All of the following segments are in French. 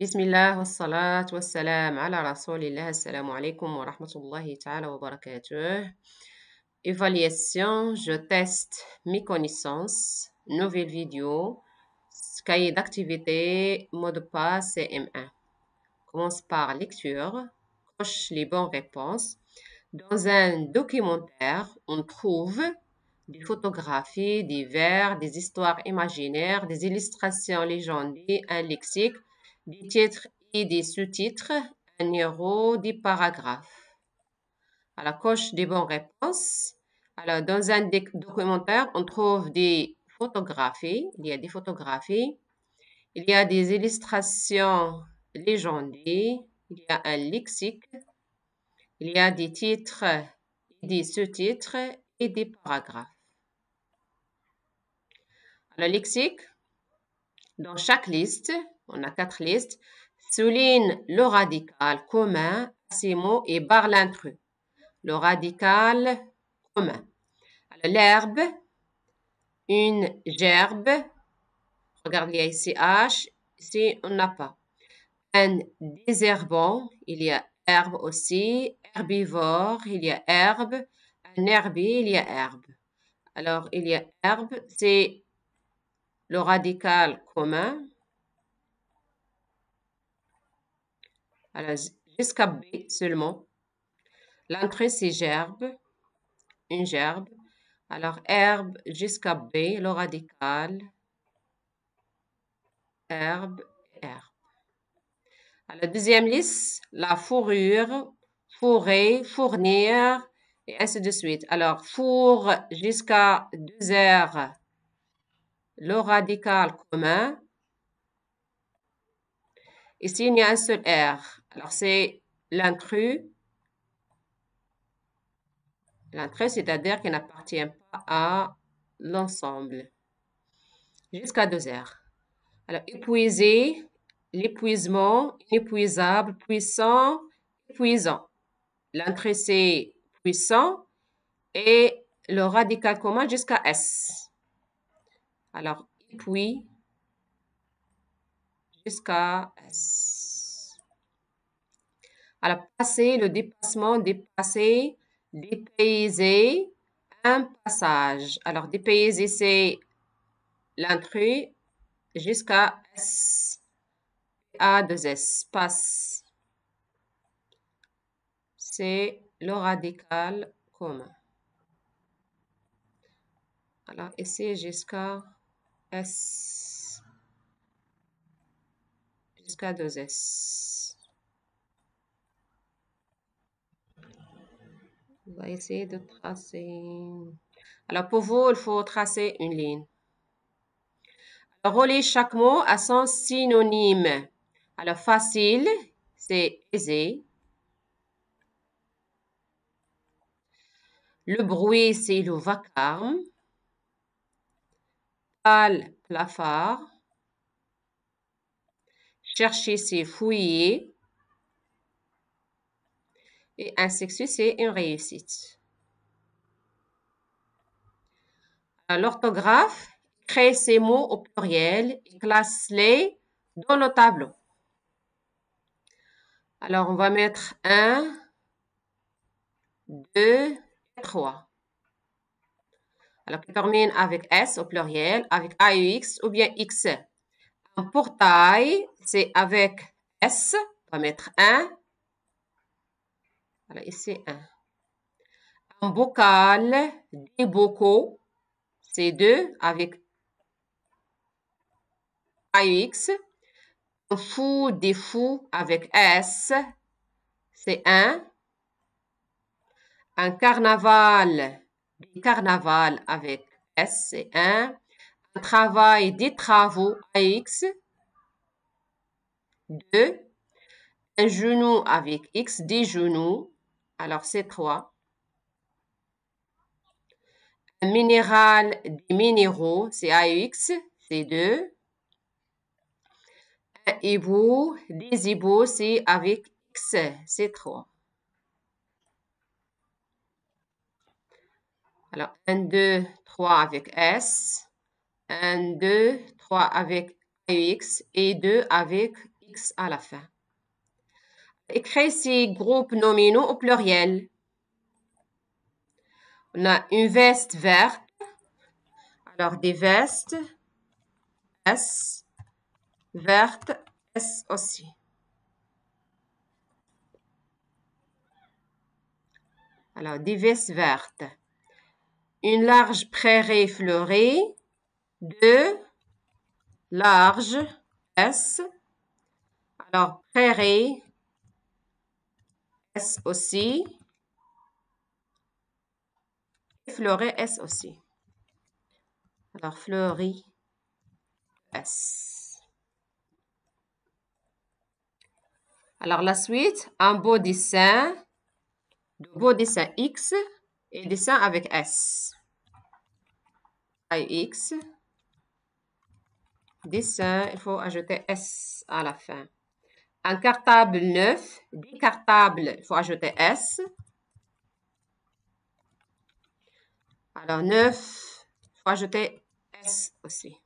بسم الله والصلاة والسلام على رسول الله. Assalamu alaikum wa rahmatullahi ta'ala wa barakatuh. Évaluation, je teste mes connaissances. Nouvelle vidéo. Cahier d'activité, mot de passe CM1. Commence par lecture. Coche les bonnes réponses. Dans un documentaire, on trouve des photographies, des vers, des histoires imaginaires, des illustrations légendaires, un lexique, des titres et des sous-titres, un numéro, des paragraphes. À la coche des bonnes réponses. Alors, dans un documentaire, on trouve des photographies. Il y a des photographies. Il y a des illustrations légendaires. Il y a un lexique. Il y a des titres et des sous-titres et des paragraphes. Le lexique, dans chaque liste, on a 4 listes, souligne le radical commun à ces mots et barre l'intrus. Le radical commun. Alors, l'herbe, une gerbe, regardez ici H, ici on n'a pas. Un désherbant, il y a herbe aussi, herbivore, il y a herbe, un herbier, il y a herbe. Alors, il y a herbe, c'est le radical commun. Alors, jusqu'à B seulement. L'entrée, c'est gerbe, une gerbe. Alors, herbe jusqu'à B, le radical, herbe, herbe. Alors, deuxième liste, la fourrure, fourrer, fournir, et ainsi de suite. Alors, four jusqu'à 2 R, le radical commun. Ici, il y a un seul R. Alors, c'est l'intrus. L'intrus, c'est-à-dire qu'il n'appartient pas à l'ensemble. Jusqu'à 2 R. Alors, épuiser, l'épuisement, inépuisable, puissant, épuisant. L'entrée, c'est puissant et le radical commun jusqu'à S. Alors, épuis jusqu'à S. Alors, passer, le dépassement, dépasser, dépayser, un passage. Alors, dépayser, c'est l'intrus jusqu'à S. A2S, passe. C'est le radical commun. Alors, ici jusqu'à S. Jusqu'à 2S. On va essayer de tracer. Alors, pour vous, il faut tracer une ligne. Alors, relier chaque mot à son synonyme. Alors, facile, c'est aisé. Le bruit, c'est le vacarme. Pâle, plafard. Chercher, c'est fouiller. Et un succès, c'est une réussite. L'orthographe, crée ces mots au pluriel et classe-les dans le tableau. Alors, on va mettre 1, 2, 3. Alors, qui termine avec S au pluriel, avec AUX ou bien X. Un portail, c'est avec S. On va mettre 1. Voilà, ici 1. Un bocal, des bocaux, c'est 2 avec AUX. Un fou, des fous avec S, c'est 1. Un carnaval, des carnavals avec S, c'est 1. Un travail, des travaux, AX, 2. Un genou avec X, des genoux, alors c'est 3. Un minéral, des minéraux, c'est AX, c'est 2. Un hibou, des hiboux, c'est avec X, c'est 3. Alors, 1, 2, 3 avec S. 1, 2, 3 avec AUX et 2 avec X à la fin. Écrivez ces groupes nominaux au pluriel. On a une veste verte. Alors, des vestes, S, verte, S aussi. Alors, des vestes vertes. Une large prairie fleurie. 2 large, S. Alors, prairie, S aussi. Fleurie, S aussi. Alors, fleurie, S. Alors, la suite, un beau dessin, de beau dessin X et dessin avec S. X, dessin, il faut ajouter S à la fin. Un cartable neuf, des cartables, il faut ajouter S. Alors, 9, il faut ajouter S aussi.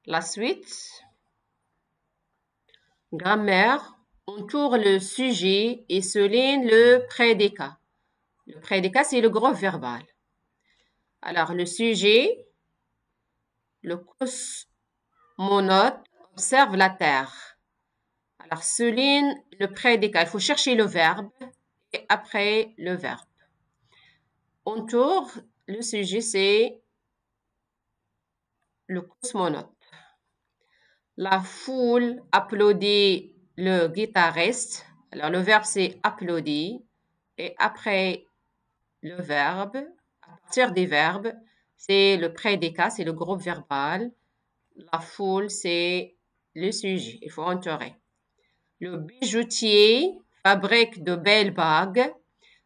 La suite, grammaire, on tourne le sujet et souligne le prédicat. Le prédicat, c'est le groupe verbal. Alors, le sujet, le cosmonaute observe la Terre. Alors, souligne le prédicat. Il faut chercher le verbe et après le verbe. On tourne, le sujet, c'est le cosmonaute. La foule applaudit le guitariste. Alors, le verbe, c'est applaudir. Et après le verbe, à partir des verbes, c'est le prédicat, c'est le groupe verbal. La foule, c'est le sujet. Il faut entourer. Le bijoutier fabrique de belles bagues.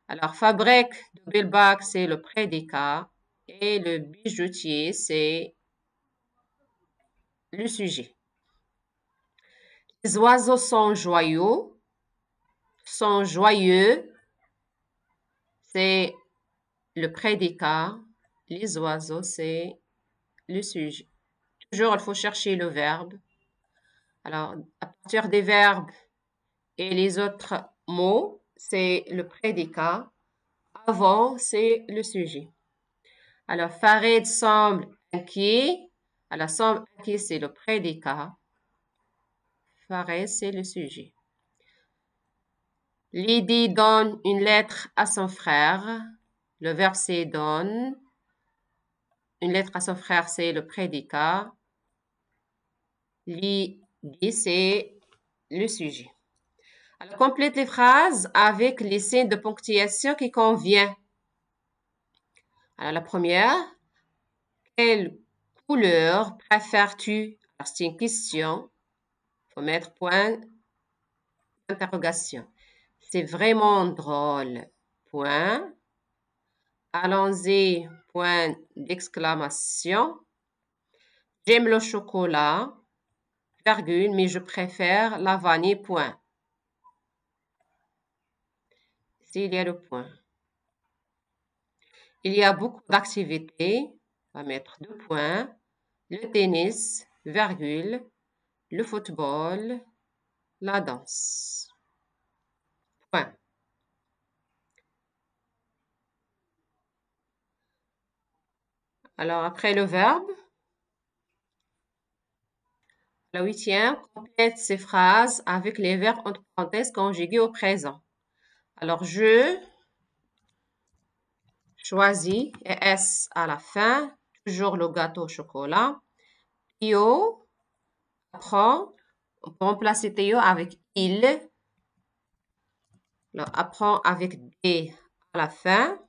Alors, fabrique de belles bagues, c'est le prédicat. Et le bijoutier, c'est le sujet. Les oiseaux sont joyeux. Sont joyeux, c'est le prédicat. Les oiseaux, c'est le sujet. Toujours, il faut chercher le verbe. Alors, à partir des verbes et les autres mots, c'est le prédicat. Avant, c'est le sujet. Alors, Farid semble inquiet. Alors, semble inquiet, c'est le prédicat. Farid, c'est le sujet. Lydie donne une lettre à son frère. Le verbe, c'est donne. Une lettre à son frère, c'est le prédicat. Lydie, c'est le sujet. Alors, complète les phrases avec les signes de ponctuation qui conviennent. Alors, la première, quelle couleur préfères-tu? Alors, c'est une question. Il faut mettre point d'interrogation. C'est vraiment drôle. Point. Allons-y, point d'exclamation. J'aime le chocolat, virgule, mais je préfère la vanille, point. Ici, il y a le point. Il y a beaucoup d'activités. On va mettre 2 points. Le tennis, virgule, le football, la danse. Point. Alors, après le verbe, la 8e, complète ces phrases avec les verbes entre parenthèses conjugués au présent. Alors, je choisis, et S à la fin, toujours le gâteau au chocolat. Théo apprend, on peut remplacer Théo avec il. Alors, apprend avec D à la fin.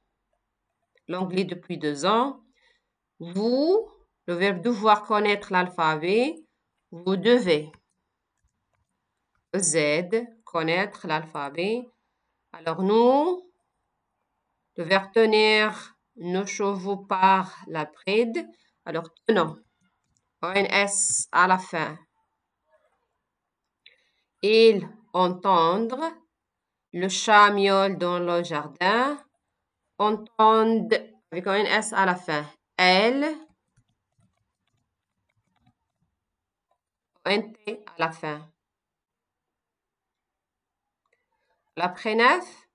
L'anglais depuis 2 ans. Vous, le verbe devoir connaître l'alphabet. Vous devez. Z, connaître l'alphabet. Alors, nous, le verbe tenir nos chevaux par la bride. Alors, tenons. ONS à la fin. Ils entendre. Le chat miaule dans le jardin. Entendre avec un S à la fin. Elle ONT à la fin. La prénef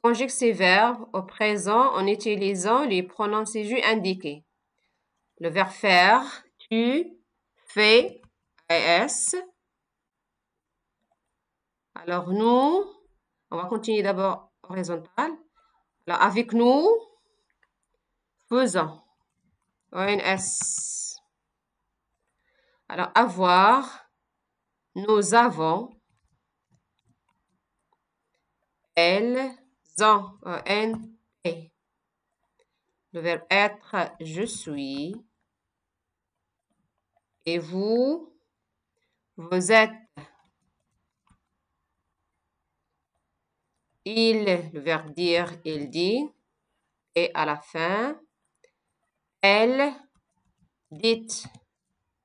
conjugue ces verbes au présent en utilisant les pronoms jus indiqués. Le verbe faire, tu, fais, es. Alors, nous, on va continuer d'abord horizontal. Alors, avec nous, faisons. ONS. Alors, avoir, nous avons. Elles ont. ONT. Le verbe être, je suis. Et vous, vous êtes. Il, le verbe dire, il dit. Et à la fin, elle, dites.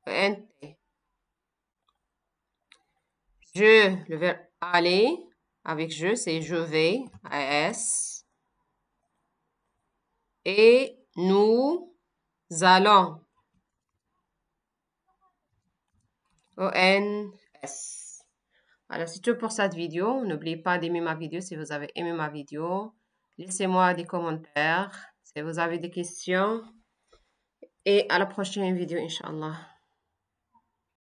ENT. Je, le verbe aller. Avec je, c'est je vais. AS. Et nous allons. ONS. Alors, c'est tout pour cette vidéo. N'oubliez pas d'aimer ma vidéo si vous avez aimé ma vidéo. Laissez-moi des commentaires si vous avez des questions. Et à la prochaine vidéo, Inch'Allah.